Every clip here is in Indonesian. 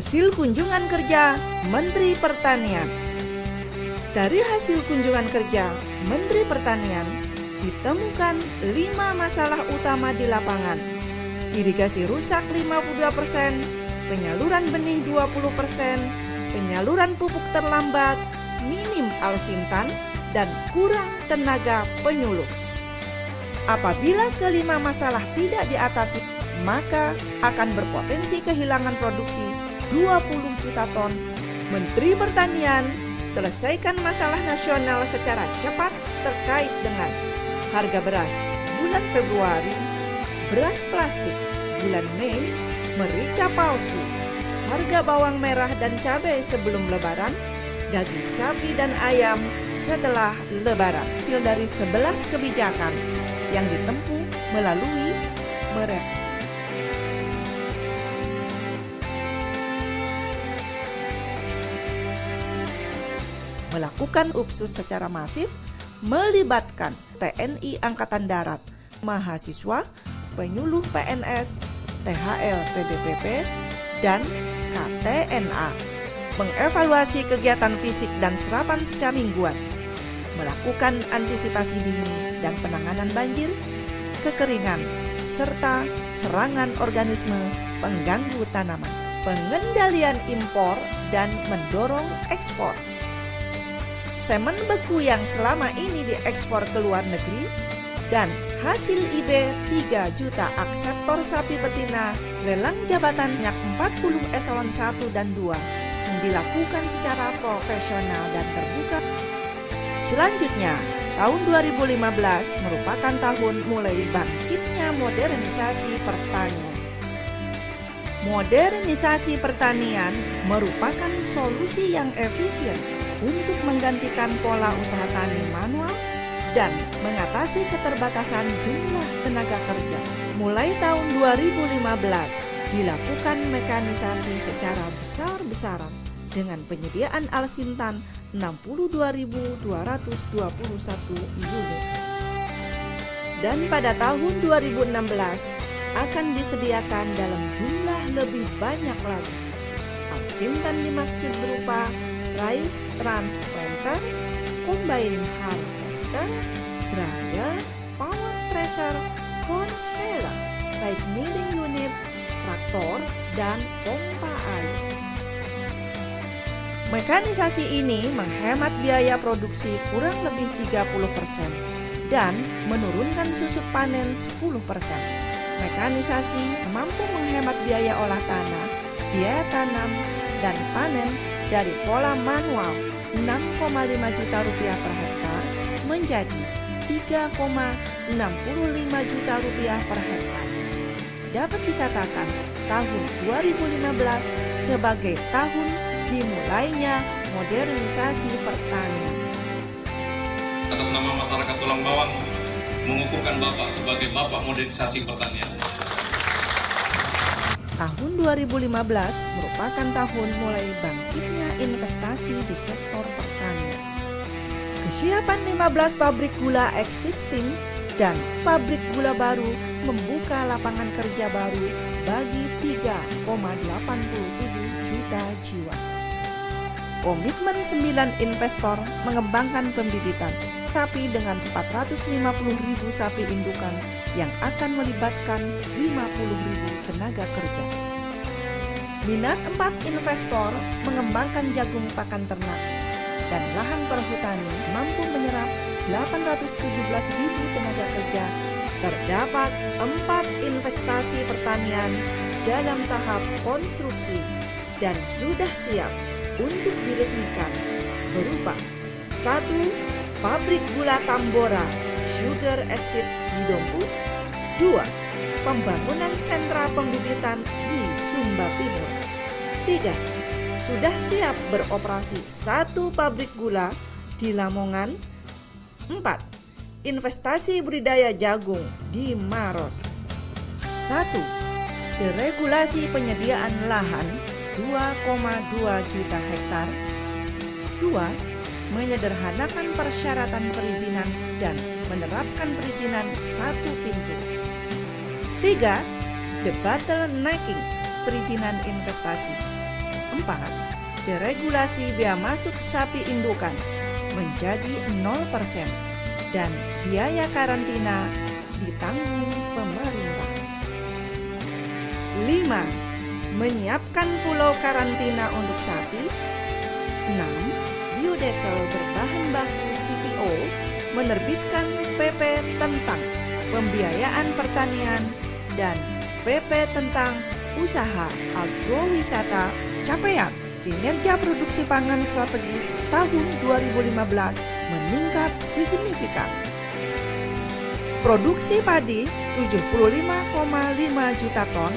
Hasil kunjungan kerja Menteri Pertanian. Dari hasil kunjungan kerja Menteri Pertanian, ditemukan 5 masalah utama di lapangan. Irigasi rusak 52%, penyaluran benih 20%, penyaluran pupuk terlambat, minim alsintan, dan kurang tenaga penyuluh. Apabila kelima masalah tidak diatasi, maka akan berpotensi kehilangan produksi 20 juta ton. Menteri Pertanian, selesaikan masalah nasional secara cepat terkait dengan harga beras bulan Februari, beras plastik bulan Mei, merica palsu, harga bawang merah dan cabai sebelum Lebaran, daging sapi dan ayam setelah Lebaran. Hasil dari 11 kebijakan yang ditempuh melalui melakukan UPSUS secara masif, melibatkan TNI Angkatan Darat, mahasiswa, penyuluh PNS, THL PBPP, dan KTNA, mengevaluasi kegiatan fisik dan serapan secara mingguan, melakukan antisipasi dini dan penanganan banjir, kekeringan, serta serangan organisme pengganggu tanaman, pengendalian impor dan mendorong ekspor. Semen beku yang selama ini diekspor ke luar negeri, dan hasil IB 3 juta akseptor sapi betina lelang jabatan minyak 40 eselon 1 dan 2 yang dilakukan secara profesional dan terbuka. Selanjutnya, tahun 2015 merupakan tahun mulai bangkitnya modernisasi pertanian. Modernisasi pertanian merupakan solusi yang efisien untuk menggantikan pola usaha tani manual dan mengatasi keterbatasan jumlah tenaga kerja. Mulai tahun 2015 dilakukan mekanisasi secara besar-besaran dengan penyediaan alsintan 62.221 unit. Dan pada tahun 2016 akan disediakan dalam jumlah lebih banyak lagi. Alsintan dimaksud berupa rice transplanter, combine harvester, dryer, power thresher, corn sheller, rice milling unit, traktor, dan pompa air. Mekanisasi ini menghemat biaya produksi kurang lebih 30% dan menurunkan susut panen 10%. Mekanisasi mampu menghemat biaya olah tanah, biaya tanam, dan panen dari pola manual 6,5 juta rupiah per hektar menjadi 3,65 juta rupiah per hektar. Dapat dikatakan tahun 2015 sebagai tahun dimulainya modernisasi pertanian. Atas nama masyarakat Tulang Bawang mengukuhkan Bapak sebagai Bapak Modernisasi Pertanian. Tahun 2015 merupakan tahun mulai bangkitnya investasi di sektor pertanian. Kesiapan 15 pabrik gula existing dan pabrik gula baru membuka lapangan kerja baru bagi 3,87 juta jiwa. Komitmen 9 investor mengembangkan pembibitan sapi dengan 450.000 sapi indukan yang akan melibatkan 50.000 tenaga kerja. Minat 4 investor mengembangkan jagung pakan ternak dan lahan perhutani mampu menyerap 817.000 tenaga kerja. Terdapat 4 investasi pertanian dalam tahap konstruksi dan sudah siap untuk diresmikan berupa 1. Pabrik gula Tambora Sugar Estate di Dompu. 2. Pembangunan sentra pembibitan di Sumba Timur. 3. Sudah siap beroperasi 1 pabrik gula di Lamongan. 4. Investasi budidaya jagung di Maros. 1. Deregulasi penyediaan lahan 2,2 juta hektar. 2. Menyederhanakan persyaratan perizinan dan menerapkan perizinan 1 pintu. 3. Debottlenecking perizinan investasi. Keempat, deregulasi bea masuk sapi indukan menjadi 0% dan biaya karantina ditanggung pemerintah. 5. Menyiapkan pulau karantina untuk sapi. 6. Biodiesel berbahan baku CPO menerbitkan PP tentang pembiayaan pertanian dan PP tentang usaha agrowisata. Capaian kinerja produksi pangan strategis tahun 2015 meningkat signifikan. Produksi padi 75,5 juta ton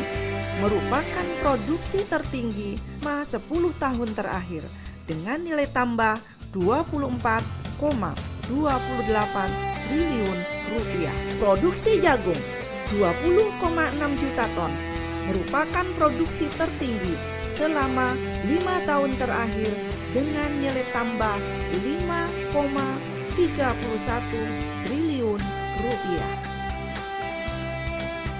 merupakan produksi tertinggi selama 10 tahun terakhir dengan nilai tambah 24,28 triliun rupiah. Produksi jagung 20,6 juta ton merupakan produksi tertinggi selama 5 tahun terakhir dengan nilai tambah 5,31 triliun rupiah.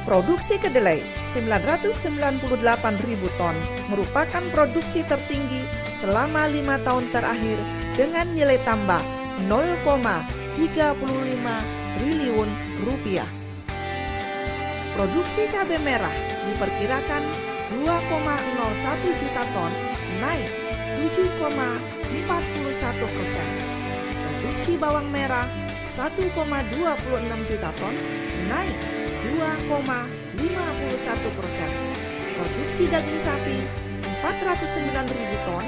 Produksi kedelai 998.000 ton merupakan produksi tertinggi selama 5 tahun terakhir dengan nilai tambah 0,35 triliun rupiah. Produksi cabai merah diperkirakan 2,01 juta ton, naik 7,41%. Produksi bawang merah 1,26 juta ton, naik 2,51%. Produksi daging sapi 409.000 ton,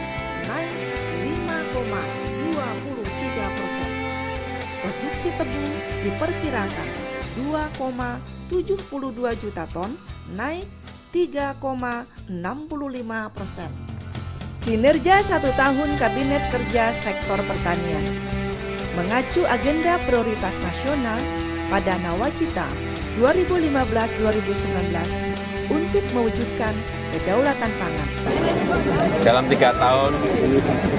naik 5,23%. Produksi tebu diperkirakan 2,72 juta ton, naik 3,65%. Kinerja 1 tahun Kabinet Kerja Sektor Pertanian mengacu agenda prioritas nasional pada Nawacita 2015-2019 untuk mewujudkan kedaulatan pangan. Dalam 3 tahun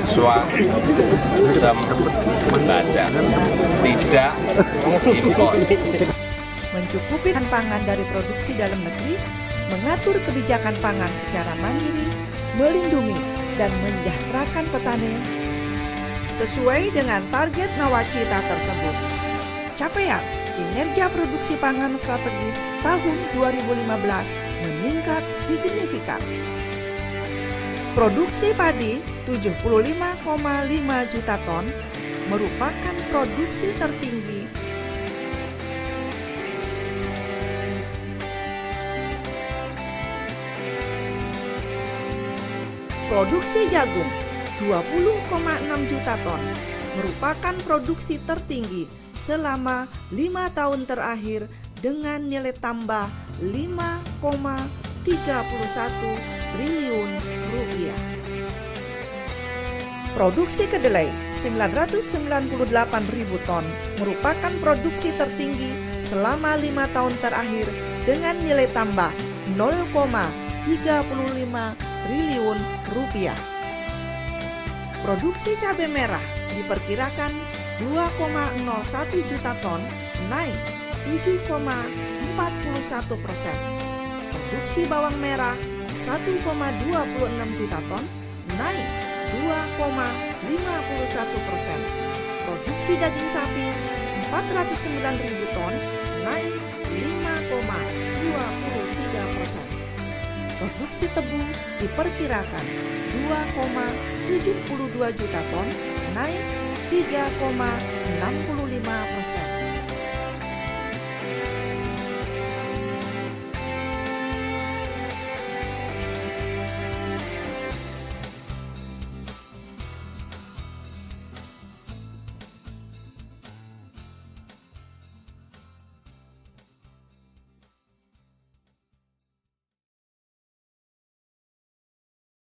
swasembada, tidak impor. Mencukupi pangan dari produksi dalam negeri, mengatur kebijakan pangan secara mandiri, melindungi dan mensejahterakan petani sesuai dengan target Nawacita tersebut. Capaian kinerja produksi pangan strategis tahun 2015 meningkat signifikan. Produksi padi 75,5 juta ton merupakan produksi tertinggi Produksi jagung 20,6 juta ton merupakan produksi tertinggi selama 5 tahun terakhir dengan nilai tambah 5,31 triliun rupiah. Produksi kedelai 998.000 ton merupakan produksi tertinggi selama 5 tahun terakhir dengan nilai tambah 0,35 triliun rupiah. Produksi cabai merah diperkirakan 2,01 juta ton, naik 7,41%. Produksi bawang merah 1,26 juta ton, naik 2,51%. Produksi daging sapi 409.000 ton, naik 5,23%. Produksi tebu diperkirakan 2,72 juta ton, naik 3,65%.